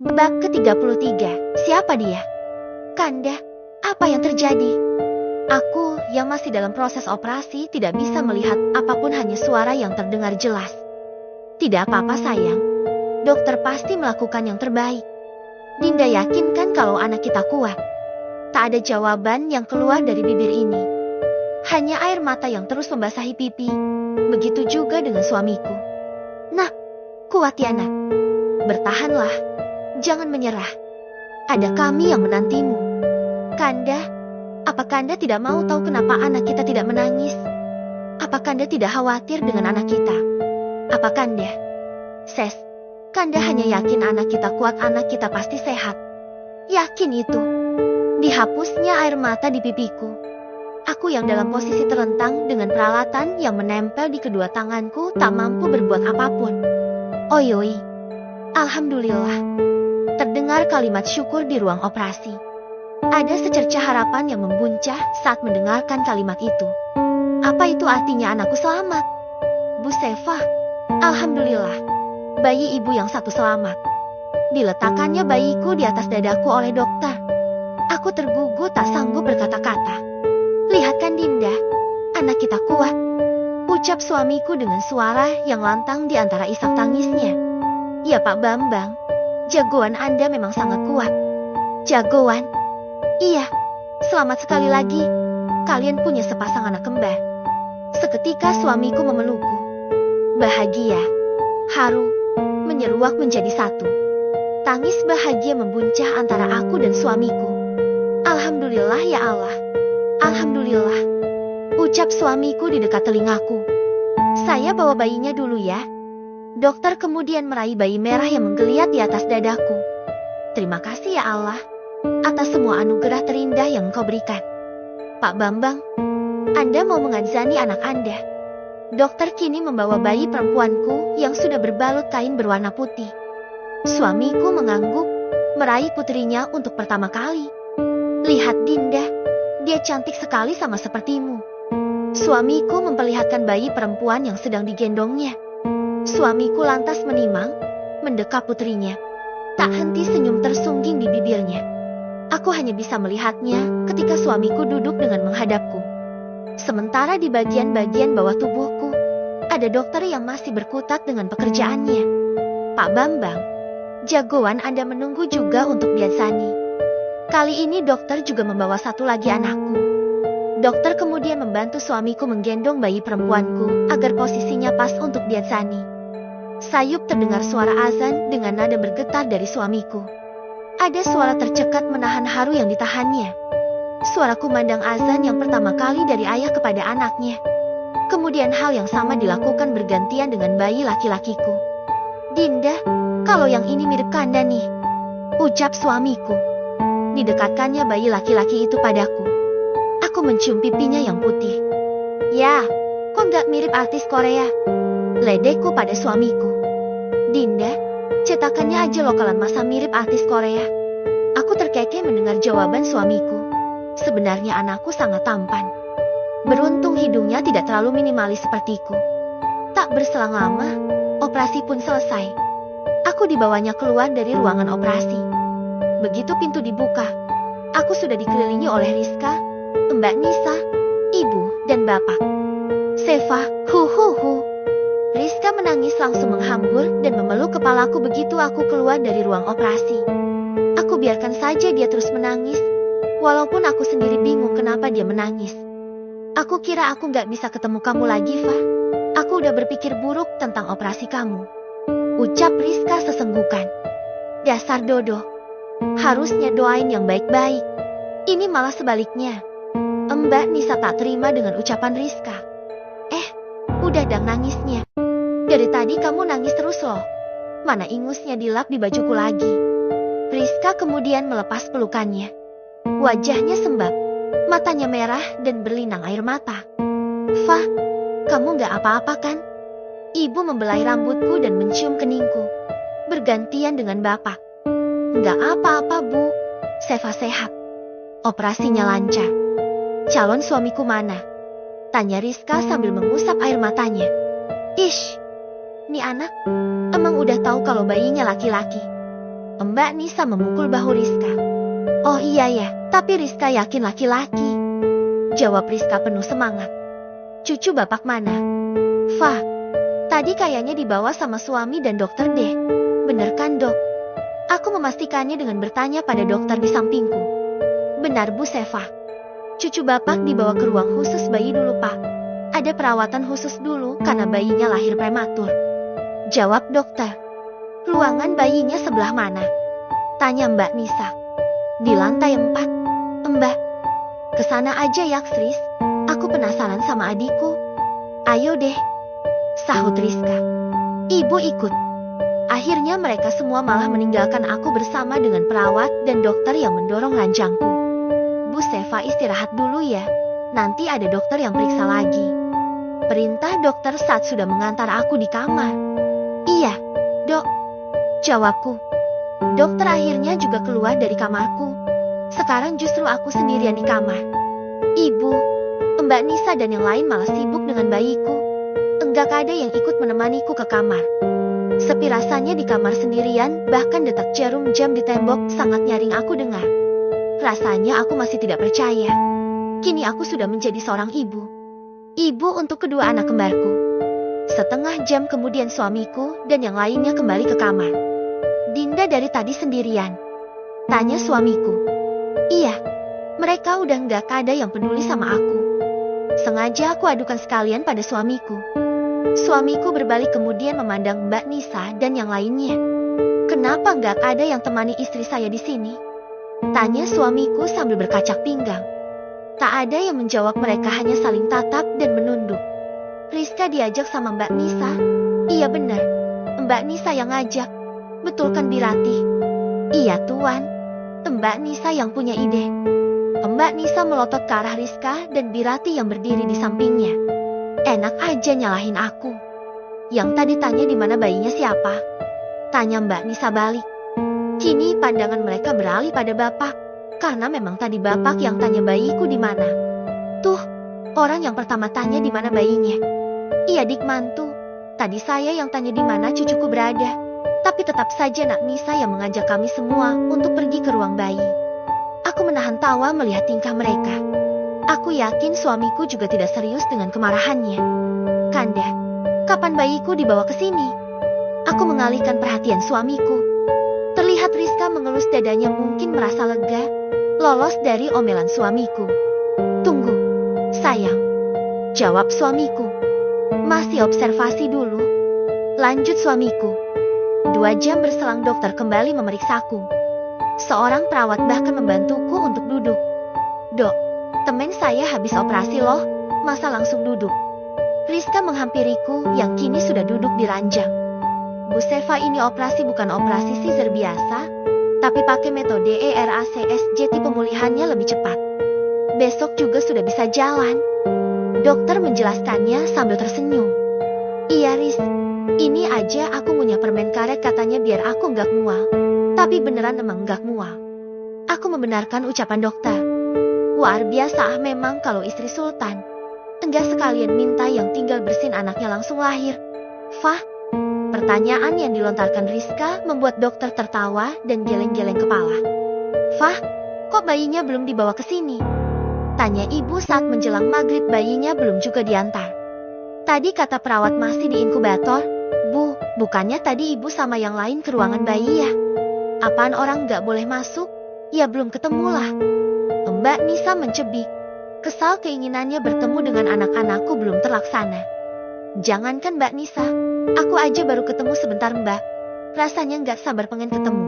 Bab ke-33. Siapa dia? Kanda, apa yang terjadi? Aku yang masih dalam proses operasi tidak bisa melihat apapun, hanya suara yang terdengar jelas. Tidak apa-apa sayang. Dokter pasti melakukan yang terbaik. Dinda yakin kan kalau anak kita kuat? Tak ada jawaban yang keluar dari bibir ini. Hanya air mata yang terus membasahi pipi. Begitu juga dengan suamiku. Nah, kuat ya nak. Bertahanlah. Jangan menyerah. Ada kami yang menantimu. Kanda, apa Kanda tidak mau tahu kenapa anak kita tidak menangis? Apa Kanda tidak khawatir dengan anak kita? Apa Kanda? Ses, Kanda hanya yakin anak kita kuat, anak kita pasti sehat. Yakin itu. Dihapusnya air mata di pipiku. Aku yang dalam posisi terlentang dengan peralatan yang menempel di kedua tanganku tak mampu berbuat apapun. Oyoi. Alhamdulillah. Terdengar kalimat syukur di ruang operasi. Ada secercah harapan yang membuncah saat mendengarkan kalimat itu. Apa itu artinya anakku selamat? Bu Seva, alhamdulillah. Bayi ibu yang satu selamat. Diletakkannya bayiku di atas dadaku oleh dokter. Aku tergugu tak sanggup berkata-kata. Lihat kan Dinda, anak kita kuat. Ucap suamiku dengan suara yang lantang di antara isak tangisnya. Ya Pak Bambang. Jagoan Anda memang sangat kuat. Jagoan? Iya, selamat sekali lagi. Kalian punya sepasang anak kembar. Seketika suamiku memelukku. Bahagia, haru, menyeruak menjadi satu. Tangis bahagia membuncah antara aku dan suamiku. Alhamdulillah ya Allah. Alhamdulillah. Ucap suamiku di dekat telingaku. Saya bawa bayinya dulu ya. Dokter kemudian meraih bayi merah yang menggeliat di atas dadaku. Terima kasih ya Allah, atas semua anugerah terindah yang Engkau berikan. Pak Bambang, Anda mau mengadzani anak Anda. Dokter kini membawa bayi perempuanku yang sudah berbalut kain berwarna putih. Suamiku mengangguk, meraih putrinya untuk pertama kali. Lihat Dinda, dia cantik sekali sama sepertimu. Suamiku memperlihatkan bayi perempuan yang sedang digendongnya. Suamiku lantas menimang, mendekap putrinya. Tak henti senyum tersungging di bibirnya. Aku hanya bisa melihatnya ketika suamiku duduk dengan menghadapku. Sementara di bagian-bagian bawah tubuhku, ada dokter yang masih berkutat dengan pekerjaannya. Pak Bambang, jagoan Anda menunggu juga untuk biasani. Kali ini dokter juga membawa satu lagi anakku. Dokter kemudian membantu suamiku menggendong bayi perempuanku agar posisinya pas untuk biasani. Sayup terdengar suara azan dengan nada bergetar dari suamiku. Ada suara tercekat menahan haru yang ditahannya. Suara kumandang azan yang pertama kali dari ayah kepada anaknya. Kemudian hal yang sama dilakukan bergantian dengan bayi laki-lakiku. Dinda, kalau yang ini mirip Kanda nih. Ucap suamiku. Didekatkannya bayi laki-laki itu padaku. Aku mencium pipinya yang putih. Ya, kok nggak mirip artis Korea? Ledekku pada suamiku. Dinda, cetakannya aja lokalan masa mirip artis Korea. Aku terkekeh mendengar jawaban suamiku. Sebenarnya anakku sangat tampan. Beruntung hidungnya tidak terlalu minimalis sepertiku. Tak berselang lama, operasi pun selesai. Aku dibawanya keluar dari ruangan operasi. Begitu pintu dibuka, aku sudah dikelilingi oleh Rizka, Mbak Nisa, Ibu, dan Bapak. Seva, hu. Rizka menangis langsung menghambur dan memeluk kepalaku begitu aku keluar dari ruang operasi. Aku biarkan saja dia terus menangis, walaupun aku sendiri bingung kenapa dia menangis. Aku kira aku gak bisa ketemu kamu lagi, Fa. Aku udah berpikir buruk tentang operasi kamu. Ucap Rizka sesenggukan. Dasar Dodo. Harusnya doain yang baik-baik. Ini malah sebaliknya. Mbak Nisa tak terima dengan ucapan Rizka. Udah dang nangisnya. Dari tadi kamu nangis terus loh. Mana ingusnya dilap di bajuku lagi. Rizka kemudian melepas pelukannya. Wajahnya sembab. Matanya merah dan berlinang air mata. Fa, kamu gak apa-apa kan? Ibu membelai rambutku dan mencium keningku. Bergantian dengan Bapak. Gak apa-apa Bu. Seva sehat. Operasinya lancar. Calon suamiku mana? Tanya Rizka sambil mengusap air matanya. Ish, nih anak, emang udah tahu kalau bayinya laki-laki. Mbak Nisa memukul bahu Rizka. Oh iya ya, tapi Rizka yakin laki-laki. Jawab Rizka penuh semangat. Cucu bapak mana? Fah, tadi kayaknya dibawa sama suami dan dokter deh. Bener kan dok? Aku memastikannya dengan bertanya pada dokter di sampingku. Benar Bu Seva. Cucu bapak dibawa ke ruang khusus bayi dulu pak. Ada perawatan khusus dulu karena bayinya lahir prematur. Jawab dokter. Ruangan bayinya sebelah mana? Tanya Mbak Nisa. Di lantai 4. Mbak, kesana aja ya Kris. Aku penasaran sama adikku. Ayo deh, sahut Rizka. Ibu ikut. Akhirnya mereka semua malah meninggalkan aku bersama dengan perawat dan dokter yang mendorong ranjangku. Bu Seva istirahat dulu ya, nanti ada dokter yang periksa lagi. Perintah dokter saat sudah mengantar aku di kamar. Iya, dok, jawabku. Dokter akhirnya juga keluar dari kamarku. Sekarang justru aku sendirian di kamar. Ibu, Mbak Nisa dan yang lain malah sibuk dengan bayiku. Enggak ada yang ikut menemaniku ke kamar. Sepi rasanya di kamar sendirian, bahkan detak jarum jam di tembok sangat nyaring aku dengar. Rasanya aku masih tidak percaya. Kini aku sudah menjadi seorang ibu. Ibu untuk kedua anak kembarku. Setengah jam kemudian suamiku dan yang lainnya kembali ke kamar. Dinda dari tadi sendirian? Tanya suamiku. Iya, mereka udah nggak ada yang peduli sama aku. Sengaja aku adukan sekalian pada suamiku. Suamiku berbalik kemudian memandang Mbak Nisa dan yang lainnya. Kenapa nggak ada yang temani istri saya di sini? Tanya suamiku sambil berkacak pinggang. Tak ada yang menjawab, mereka hanya saling tatap dan menunduk. Rizka diajak sama Mbak Nisa. Iya benar, Mbak Nisa yang ngajak. Betul kan Birati? Iya tuan, Mbak Nisa yang punya ide. Mbak Nisa melotot ke arah Rizka dan Birati yang berdiri di sampingnya. Enak aja nyalahin aku. Yang tadi tanya di mana bayinya siapa? Tanya Mbak Nisa balik. Kini pandangan mereka beralih pada bapak. Karena memang tadi bapak yang tanya bayiku di mana. Tuh, orang yang pertama tanya di mana bayinya. Iya dik mantu. Tadi saya yang tanya di mana cucuku berada. Tapi tetap saja Nak Nisa yang mengajak kami semua untuk pergi ke ruang bayi. Aku menahan tawa melihat tingkah mereka. Aku yakin suamiku juga tidak serius dengan kemarahannya. Kanda, kapan bayiku dibawa ke sini? Aku mengalihkan perhatian suamiku. Terlihat Rizka mengelus dadanya, mungkin merasa lega, lolos dari omelan suamiku. Tunggu, sayang. Jawab suamiku. Masih observasi dulu. Lanjut suamiku. 2 jam berselang dokter kembali memeriksaku. Seorang perawat bahkan membantuku untuk duduk. Dok, temen saya habis operasi loh, masa langsung duduk? Rizka menghampiriku yang kini sudah duduk di ranjang. Bu Seva, ini operasi bukan operasi Caesar biasa, tapi pakai metode ERACSJT, pemulihannya lebih cepat. Besok juga sudah bisa jalan. Dokter menjelaskannya sambil tersenyum. Iya Riz, ini aja aku ngunyah permen karet katanya biar aku nggak mual. Tapi beneran emang nggak mual. Aku membenarkan ucapan dokter. Luar biasa memang kalau istri sultan. Enggak sekalian minta yang tinggal bersin anaknya langsung lahir. Fah? Pertanyaan yang dilontarkan Rizka membuat dokter tertawa dan geleng-geleng kepala. Fah, kok bayinya belum dibawa ke sini? Tanya ibu saat menjelang maghrib bayinya belum juga diantar. Tadi kata perawat masih di inkubator. Bu, bukannya tadi ibu sama yang lain ke ruangan bayi ya? Apaan orang nggak boleh masuk? Ya belum ketemulah. Mbak Nisa mencebik. Kesal keinginannya bertemu dengan anak-anakku belum terlaksana. Jangankan Mbak Nisa, aku aja baru ketemu sebentar Mbak. Rasanya nggak sabar pengen ketemu.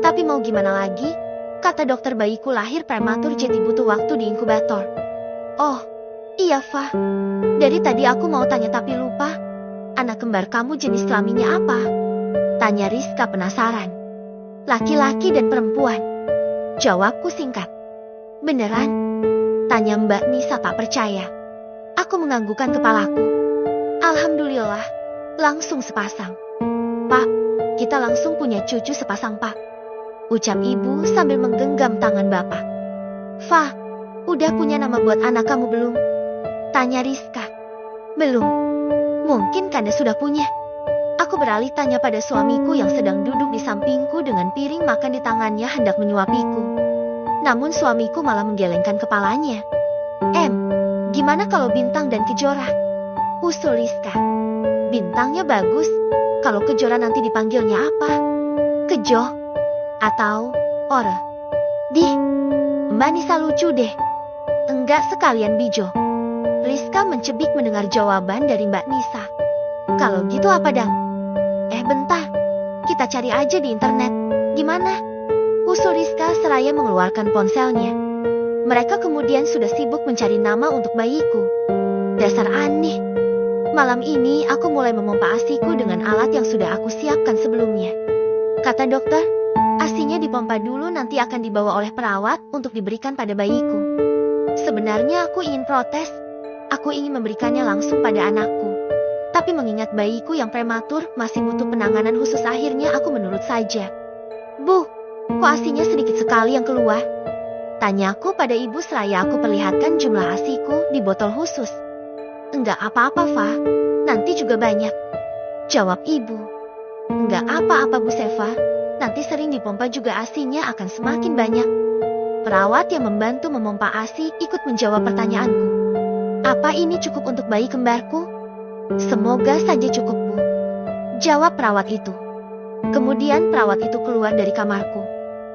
Tapi mau gimana lagi? Kata dokter bayiku lahir prematur jadi butuh waktu di inkubator. Oh, iya Fah. Dari tadi aku mau tanya tapi lupa. Anak kembar kamu jenis kelaminnya apa? Tanya Rizka penasaran. Laki-laki dan perempuan. Jawabku singkat. Beneran? Tanya Mbak Nisa tak percaya. Aku menganggukkan kepalaku. Alhamdulillah, langsung sepasang. Pak, kita langsung punya cucu sepasang Pak. Ucap ibu sambil menggenggam tangan bapak. Fah, udah punya nama buat anak kamu belum? Tanya Rizka. Belum. Mungkin Kanda sudah punya. Aku beralih tanya pada suamiku yang sedang duduk di sampingku dengan piring makan di tangannya hendak menyuapiku. Namun suamiku malah menggelengkan kepalanya. Gimana kalau Bintang dan Kejora? Usul Rizka. Bintangnya bagus, kalau Kejora nanti dipanggilnya apa? Kejo? Atau Ore? Mbak Nisa lucu deh. Enggak sekalian Bijo. Rizka mencebik mendengar jawaban dari Mbak Nisa. Kalau gitu apa dang? Bentar, kita cari aja di internet. Gimana? Usul Rizka seraya mengeluarkan ponselnya. Mereka kemudian sudah sibuk mencari nama untuk bayiku. Dasar aneh. Malam ini aku mulai memompa ASIku dengan alat yang sudah aku siapkan sebelumnya. Kata dokter, ASInya dipompa dulu nanti akan dibawa oleh perawat untuk diberikan pada bayiku. Sebenarnya aku ingin protes. Aku ingin memberikannya langsung pada anakku. Tapi mengingat bayiku yang prematur masih butuh penanganan khusus, akhirnya aku menurut saja. Bu, kok ASInya sedikit sekali yang keluar? Tanyaku pada ibu seraya aku perlihatkan jumlah ASIku di botol khusus. Enggak apa-apa, Fa. Nanti juga banyak. Jawab ibu. Enggak apa-apa, Bu Seva. Nanti sering dipompa juga ASInya akan semakin banyak. Perawat yang membantu memompa ASI ikut menjawab pertanyaanku. Apa ini cukup untuk bayi kembarku? Semoga saja cukup, Bu. Jawab perawat itu. Kemudian perawat itu keluar dari kamarku.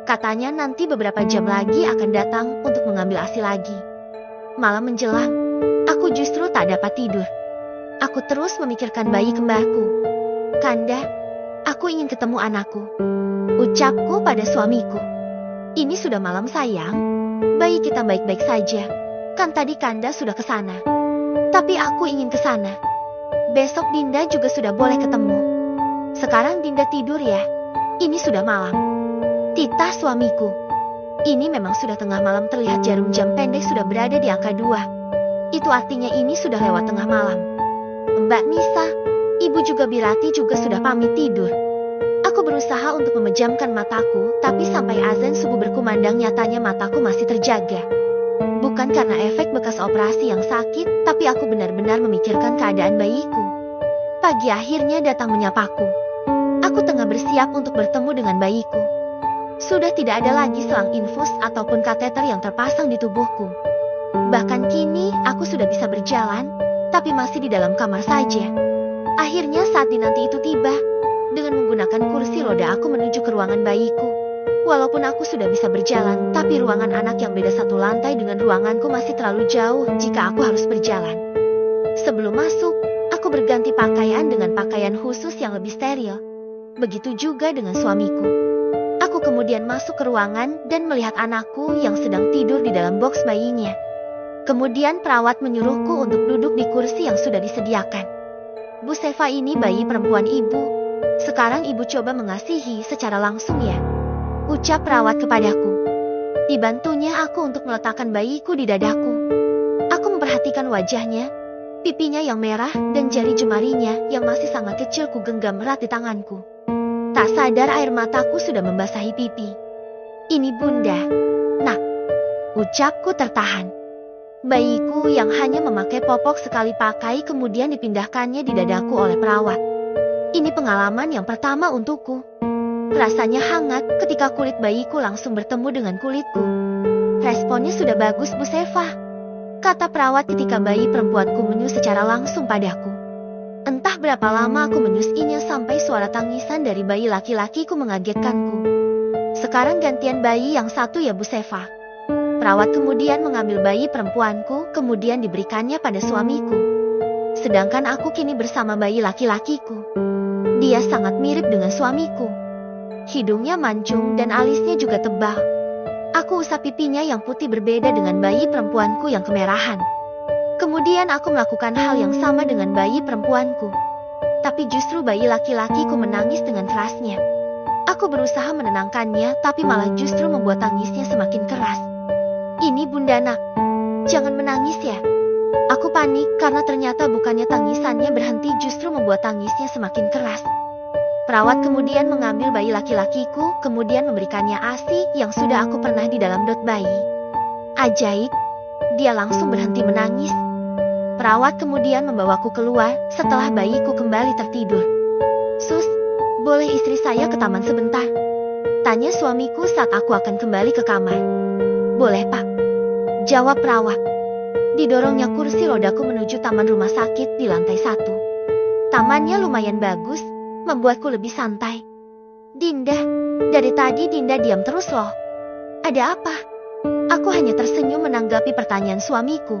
Katanya nanti beberapa jam lagi akan datang untuk mengambil ASI lagi. Malam menjelang, aku justru tak dapat tidur. Aku terus memikirkan bayi kembarku. Kanda, aku ingin ketemu anakku. Ucapku pada suamiku. Ini sudah malam sayang. Bayi kita baik-baik saja. Kan tadi Kanda sudah ke sana. Tapi aku ingin ke sana. Besok Dinda juga sudah boleh ketemu. Sekarang Dinda tidur ya. Ini sudah malam. Titah suamiku. Ini memang sudah tengah malam, terlihat jarum jam pendek sudah berada di angka 2. Itu artinya ini sudah lewat tengah malam. Mbak Nisa, Ibu juga Birati juga sudah pamit tidur. Aku berusaha untuk memejamkan mataku, tapi sampai azan subuh berkumandang nyatanya mataku masih terjaga. Bukan karena efek bekas operasi yang sakit, tapi aku benar-benar memikirkan keadaan bayiku. Pagi akhirnya datang menyapaku. Aku tengah bersiap untuk bertemu dengan bayiku. Sudah tidak ada lagi selang infus ataupun kateter yang terpasang di tubuhku. Bahkan kini aku sudah bisa berjalan, tapi masih di dalam kamar saja. Akhirnya saat dinanti itu tiba. Dengan menggunakan kursi roda aku menuju ke ruangan bayiku. Walaupun aku sudah bisa berjalan, tapi ruangan anak yang beda satu lantai dengan ruanganku masih terlalu jauh jika aku harus berjalan. Sebelum masuk, aku berganti pakaian dengan pakaian khusus yang lebih steril. Begitu juga dengan suamiku. Aku kemudian masuk ke ruangan dan melihat anakku yang sedang tidur di dalam box bayinya. Kemudian perawat menyuruhku untuk duduk di kursi yang sudah disediakan. Bu Seva, ini bayi perempuan Ibu. Sekarang Ibu coba mengasihi secara langsung ya. Ucap perawat kepadaku. Dibantunya aku untuk meletakkan bayiku di dadaku. Aku memperhatikan wajahnya, pipinya yang merah dan jari jemarinya yang masih sangat kecil ku genggam erat di tanganku. Tak sadar air mataku sudah membasahi pipi. Ini Bunda. Nak. Ucapku tertahan. Bayiku yang hanya memakai popok sekali pakai kemudian dipindahkannya di dadaku oleh perawat. Ini pengalaman yang pertama untukku. Rasanya hangat ketika kulit bayiku langsung bertemu dengan kulitku. Responnya sudah bagus, Bu Seva, kata perawat ketika bayi perempuanku menyus secara langsung padaku. Entah berapa lama aku menyusinya sampai suara tangisan dari bayi laki-lakiku mengagetkanku. Sekarang gantian bayi yang satu ya, Bu Seva. Perawat kemudian mengambil bayi perempuanku kemudian diberikannya pada suamiku. Sedangkan aku kini bersama bayi laki-lakiku. Dia sangat mirip dengan suamiku. Hidungnya mancung dan alisnya juga tebal. Aku usap pipinya yang putih berbeda dengan bayi perempuanku yang kemerahan. Kemudian aku melakukan hal yang sama dengan bayi perempuanku. Tapi justru bayi laki-lakiku menangis dengan kerasnya. Aku berusaha menenangkannya, tapi malah justru membuat tangisnya semakin keras. Ini Bunda Nak, jangan menangis ya. Aku panik karena ternyata bukannya tangisannya berhenti, justru membuat tangisnya semakin keras. Perawat kemudian mengambil bayi laki-lakiku, kemudian memberikannya ASI yang sudah aku pernah di dalam dot bayi. Ajaib, dia langsung berhenti menangis. Perawat kemudian membawaku keluar setelah bayiku kembali tertidur. Sus, boleh istri saya ke taman sebentar? Tanya suamiku saat aku akan kembali ke kamar. Boleh, Pak. Jawab perawat. Didorongnya kursi rodaku menuju taman rumah sakit di lantai 1. Tamannya lumayan bagus, membuatku lebih santai. Dinda, dari tadi Dinda diam terus loh. Ada apa? Aku hanya tersenyum menanggapi pertanyaan suamiku.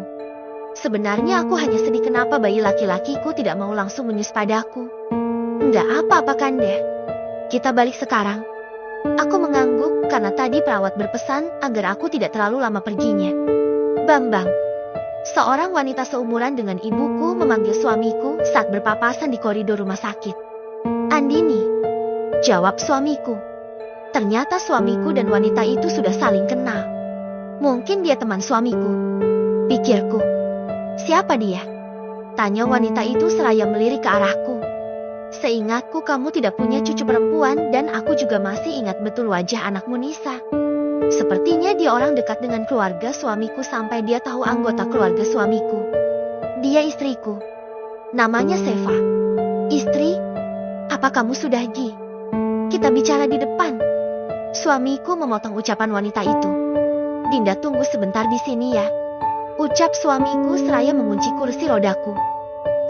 Sebenarnya aku hanya sedih kenapa bayi laki-lakiku tidak mau langsung menyus padaku. Enggak apa-apa Kanda. Kita balik sekarang. Aku mengangguk karena tadi perawat berpesan agar aku tidak terlalu lama perginya. Bambang. Seorang wanita seumuran dengan ibuku memanggil suamiku saat berpapasan di koridor rumah sakit. Andini. Jawab suamiku. Ternyata suamiku dan wanita itu sudah saling kenal. Mungkin dia teman suamiku. Pikirku. Siapa dia? Tanya wanita itu seraya melirik ke arahku. Seingatku kamu tidak punya cucu perempuan dan aku juga masih ingat betul wajah anakmu Nisa. Sepertinya dia orang dekat dengan keluarga suamiku sampai dia tahu anggota keluarga suamiku. Dia istriku. Namanya Seva. Istri? Apa kamu sudah Gi? Kita bicara di depan. Suamiku memotong ucapan wanita itu. Dinda tunggu sebentar di sini ya. Ucap suamiku seraya mengunci kursi rodaku.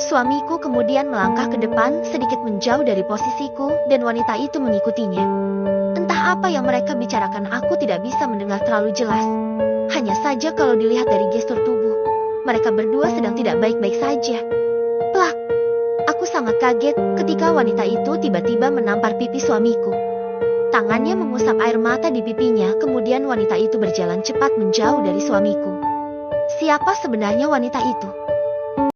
Suamiku kemudian melangkah ke depan sedikit menjauh dari posisiku dan wanita itu mengikutinya. Entah apa yang mereka bicarakan aku tidak bisa mendengar terlalu jelas. Hanya saja kalau dilihat dari gestur tubuh, mereka berdua sedang tidak baik-baik saja. Plak! Aku sangat kaget ketika wanita itu tiba-tiba menampar pipi suamiku. Tangannya mengusap air mata di pipinya, kemudian wanita itu berjalan cepat menjauh dari suamiku. Siapa sebenarnya wanita itu?